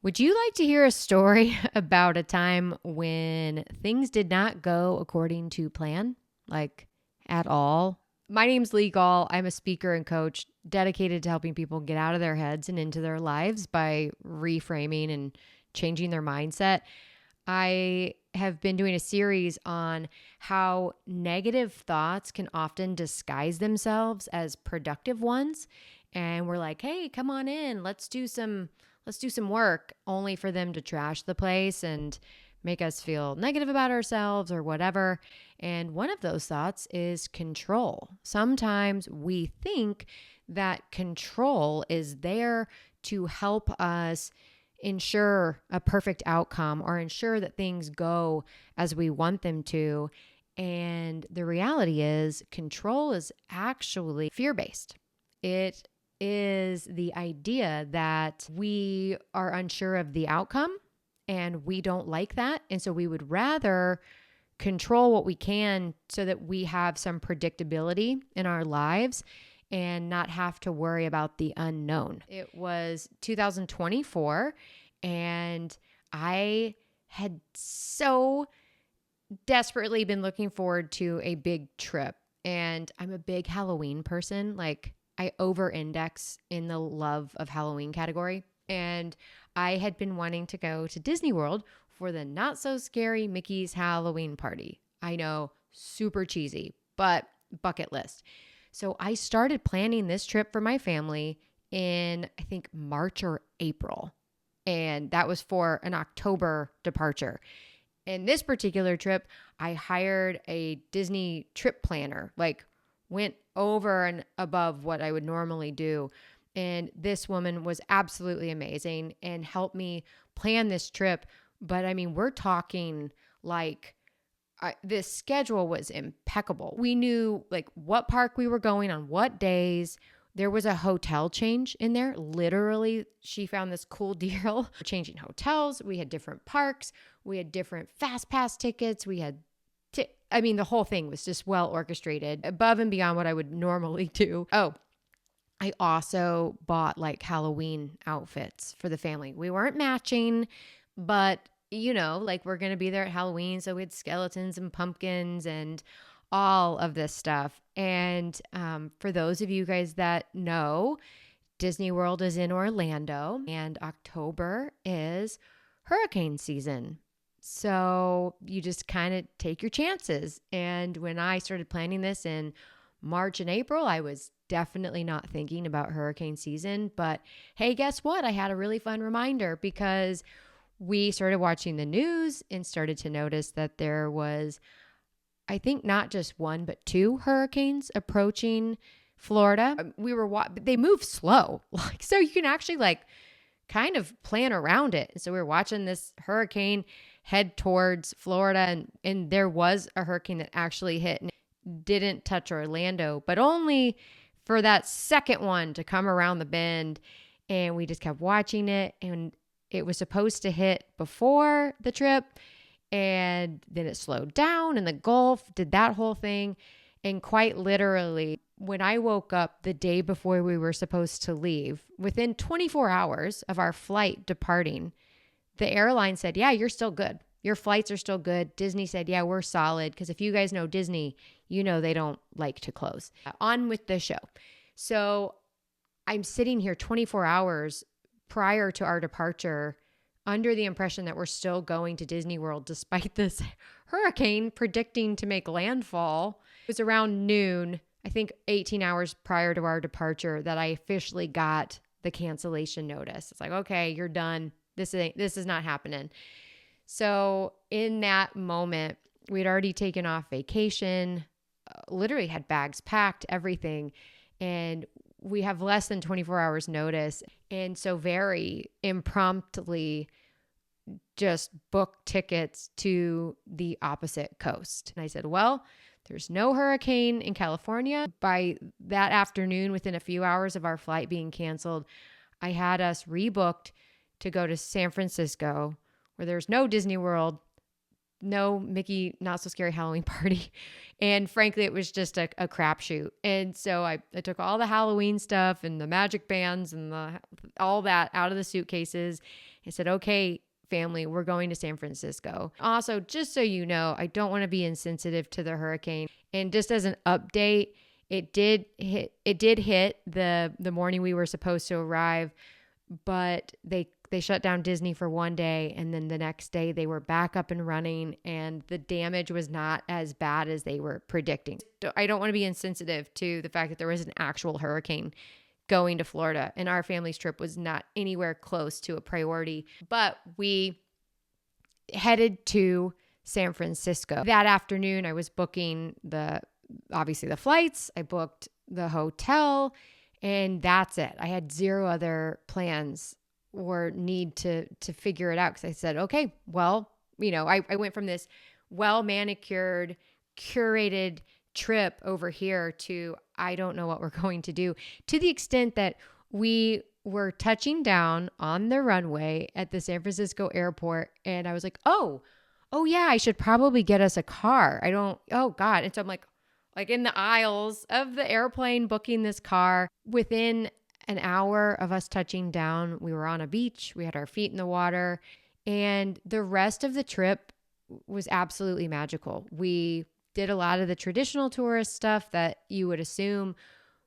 Would you like to hear a story about a time when things did not go according to plan? Like at all? My name's Lee Gall. I'm a speaker and coach dedicated to helping people get out of their heads and into their lives by reframing and changing their mindset. I have been doing a series on how negative thoughts can often disguise themselves as productive ones. And we're like, hey, come on in. Let's do some work, only for them to trash the place and make us feel negative about ourselves or whatever. And one of those thoughts is control. Sometimes we think that control is there to help us ensure a perfect outcome or ensure that things go as we want them to. And the reality is, control is actually fear-based. It is the idea that we are unsure of the outcome and we don't like that. And so we would rather control what we can so that we have some predictability in our lives and not have to worry about the unknown. It was 2024 and I had so desperately been looking forward to a big trip. And I'm a big Halloween person. Like, I over-index in the love of Halloween category. And I had been wanting to go to Disney World for the not so scary Mickey's Halloween party. I know, super cheesy, but bucket list. So I started planning this trip for my family in, I think, March or April. And that was for an October departure. In this particular trip, I hired a Disney trip planner, like went over and above what I would normally do. And this woman was absolutely amazing and helped me plan this trip. But I mean, we're talking like this schedule was impeccable. We knew like what park we were going on, what days. There was a hotel change in there. Literally, she found this cool deal changing hotels. We had different parks. We had different fast pass tickets. We had the whole thing was just well orchestrated above and beyond what I would normally do. Oh, I also bought like Halloween outfits for the family. We weren't matching, but like we're going to be there at Halloween. So we had skeletons and pumpkins and all of this stuff. And for those of you guys that know, Disney World is in Orlando and October is hurricane season. So you just kind of take your chances. And when I started planning this in March and April, I was definitely not thinking about hurricane season. But hey, guess what? I had a really fun reminder because we started watching the news and started to notice that there was, I think, not just one, but two hurricanes approaching Florida. They move slow. So you can actually kind of plan around it. So we were watching this hurricane head towards Florida, and there was a hurricane that actually hit and didn't touch Orlando, but only for that second one to come around the bend. And we just kept watching it, and it was supposed to hit before the trip, and then it slowed down in the Gulf, did that whole thing. And quite literally, when I woke up the day before we were supposed to leave, within 24 hours of our flight departing, the airline said, yeah, you're still good. Your flights are still good. Disney said, yeah, we're solid. Because if you guys know Disney, you know they don't like to close. On with the show. So I'm sitting here 24 hours prior to our departure under the impression that we're still going to Disney World despite this hurricane predicting to make landfall. It was around noon, I think 18 hours prior to our departure, that I officially got the cancellation notice. It's like, okay, you're done. This is not happening. So in that moment, we'd already taken off vacation, literally had bags packed, everything. And we have less than 24 hours notice. And so very impromptly just booked tickets to the opposite coast. And I said, well, there's no hurricane in California. By that afternoon, within a few hours of our flight being canceled, I had us rebooked to go to San Francisco, where there's no Disney World, no Mickey Not So Scary Halloween party. And frankly, it was just a crapshoot. And so I took all the Halloween stuff and the magic bands and all that out of the suitcases I said, okay, family, we're going to San Francisco. Also, just so you know, I don't want to be insensitive to the hurricane. And just as an update, it did hit the morning we were supposed to arrive, but they shut down Disney for one day, and then the next day they were back up and running, and the damage was not as bad as they were predicting. I don't want to be insensitive to the fact that there was an actual hurricane going to Florida, and our family's trip was not anywhere close to a priority, but we headed to San Francisco. That afternoon, I was booking obviously the flights, I booked the hotel, and that's it. I had zero other plans or need to figure it out, because I said, okay, well, I went from this well-manicured, curated trip over here to I don't know what we're going to do, to the extent that we were touching down on the runway at the San Francisco airport, and I was like, oh yeah, I should probably get us a car. Oh God. And so I'm like in the aisles of the airplane booking this car. Within an hour of us touching down, we were on a beach, we had our feet in the water, and the rest of the trip was absolutely magical. We did a lot of the traditional tourist stuff that you would assume,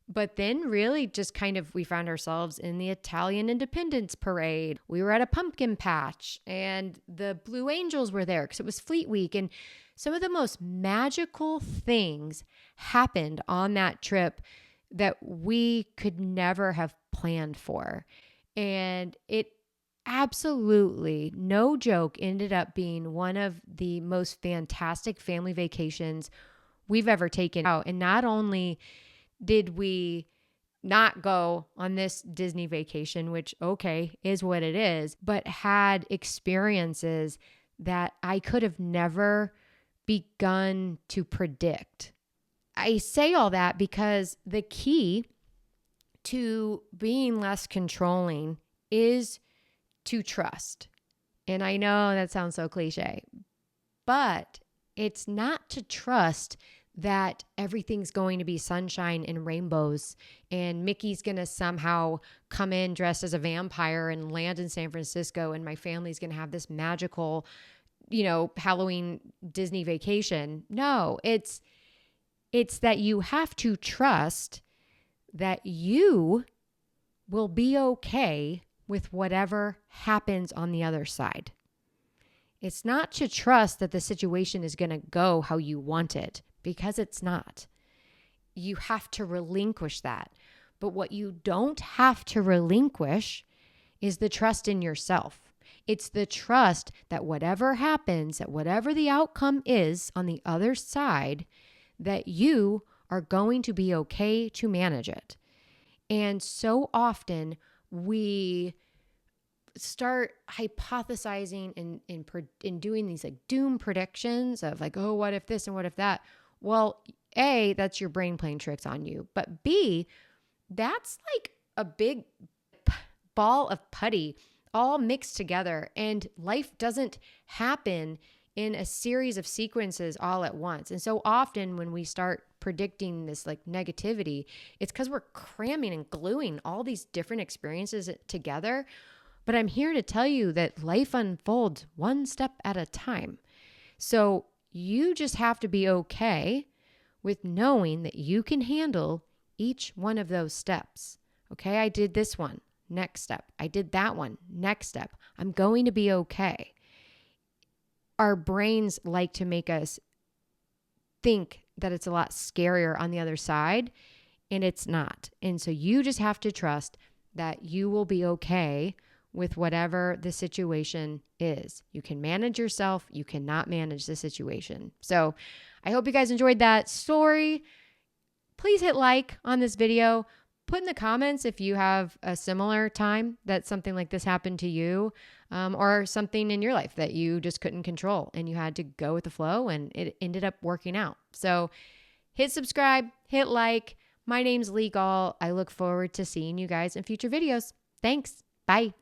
but then really just we found ourselves in the Italian Independence Parade. We were at a pumpkin patch, and the Blue Angels were there because it was Fleet Week. And some of the most magical things happened on that trip that we could never have planned for. And it absolutely, no joke, ended up being one of the most fantastic family vacations we've ever taken out. And not only did we not go on this Disney vacation, which, okay, is what it is, but had experiences that I could have never begun to predict. I say all that because the key to being less controlling is to trust. And I know that sounds so cliche, but it's not to trust that everything's going to be sunshine and rainbows and Mickey's going to somehow come in dressed as a vampire and land in San Francisco and my family's going to have this magical, Halloween Disney vacation. No, it's that you have to trust that you will be okay with whatever happens on the other side. It's not to trust that the situation is going to go how you want it, because it's not. You have to relinquish that. But what you don't have to relinquish is the trust in yourself. It's the trust that whatever happens, that whatever the outcome is on the other side, that you are going to be okay to manage it. And so often we start hypothesizing and doing these doom predictions of oh, what if this and what if that? Well, A, that's your brain playing tricks on you. But B, that's a big ball of putty all mixed together. And life doesn't happen in a series of sequences all at once. And so often when we start predicting this negativity, it's because we're cramming and gluing all these different experiences together. But I'm here to tell you that life unfolds one step at a time. So you just have to be okay with knowing that you can handle each one of those steps. Okay, I did this one, next step. I did that one, next step. I'm going to be okay. Our brains like to make us think that it's a lot scarier on the other side, and it's not. And so you just have to trust that you will be okay with whatever the situation is. You can manage yourself. You cannot manage the situation. So I hope you guys enjoyed that story. Please hit like on this video. Put in the comments if you have a similar time that something like this happened to you, or something in your life that you just couldn't control and you had to go with the flow and it ended up working out. So hit subscribe, hit like. My name's Lee Gall. I look forward to seeing you guys in future videos. Thanks. Bye.